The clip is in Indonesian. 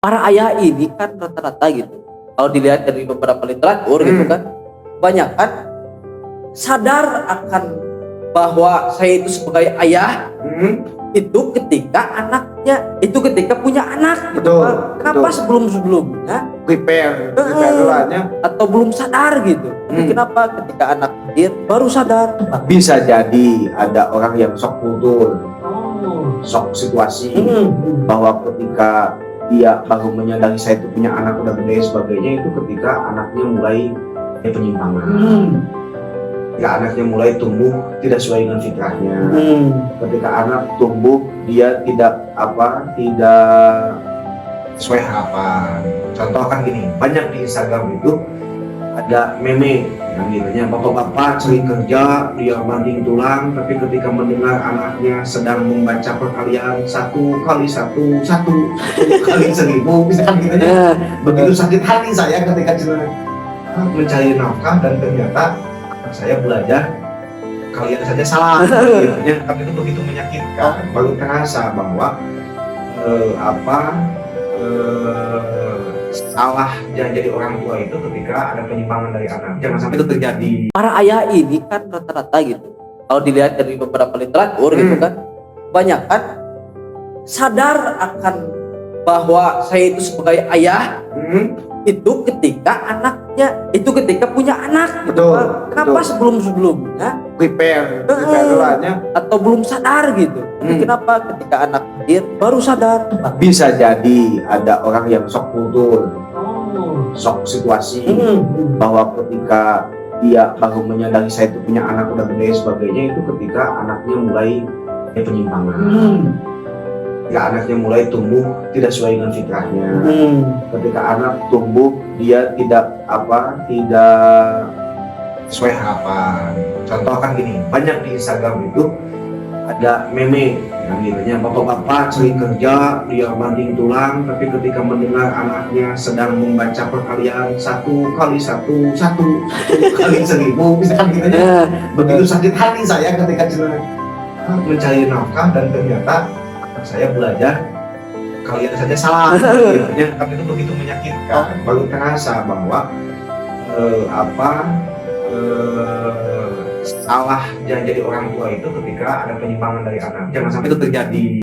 Para ayah ini kan rata-rata gitu, kalau dilihat dari beberapa literatur gitu kan, kebanyakan sadar akan bahwa saya itu sebagai ayah itu ketika punya anak gitu Betul, Pak. Kenapa betul. sebelum-sebelumnya prepare dulunya. atau belum sadar gitu. Tapi kenapa ketika anak lahir baru sadar? Bisa jadi ada orang yang sok kultur, sok situasi, bahwa ketika dia baru menyadari saya itu punya anak udah gede sebagainya, itu ketika anaknya mulai penyimpangan. Ketika anaknya mulai tumbuh tidak sesuai dengan fitrahnya. Ketika anak tumbuh dia tidak sesuai harapan. Contoh kan gini, banyak di Instagram itu ada meme yang bilangnya bapak-bapak sering kerja, dia banting tulang, tapi ketika mendengar anaknya sedang membaca perkalian 1 kali 1 kali 1000, misalkan gitu ya. Begitu sakit hati saya ketika mencari nafkah dan ternyata saya belajar kalian saja salah. Tapi itu begitu menyakitkan. Baru terasa bahwa salah jadi orang tua itu ketika ada penyimpangan dari anak. Jangan sampai itu terjadi. Para ayah ini kan rata-rata gitu, kalau dilihat dari beberapa literatur gitu kan, kebanyakan sadar akan bahwa saya itu sebagai ayah itu ketika punya anak gitu Betul, Pak. Kenapa betul. sebelum-sebelumnya prepare dulunya. atau belum sadar gitu. Tapi kenapa ketika anak lahir baru sadar? Bisa jadi ada orang yang sok kultur, sok situasi, bahwa ketika dia baru menyadari saya itu punya anak udah gede sebagainya, itu ketika anaknya mulai penyimpangan. Ketika anaknya mulai tumbuh tidak sesuai dengan fitrahnya. Ketika anak tumbuh dia tidak sesuai harapan. Contoh kan gini, banyak di Instagram itu ada meme yang bilangnya bapak-bapak sering kerja, dia banting tulang, tapi ketika mendengar anaknya sedang membaca perkalian 1 kali 1 kali 1000, misalkan gitu ya. Begitu sakit hati saya ketika mencari nafkah dan ternyata saya belajar kalian saja salah. Tapi itu begitu menyakitkan. Baru terasa bahwa salah jadi orang tua itu ketika ada penyimpangan dari anak. Jangan sampai itu terjadi.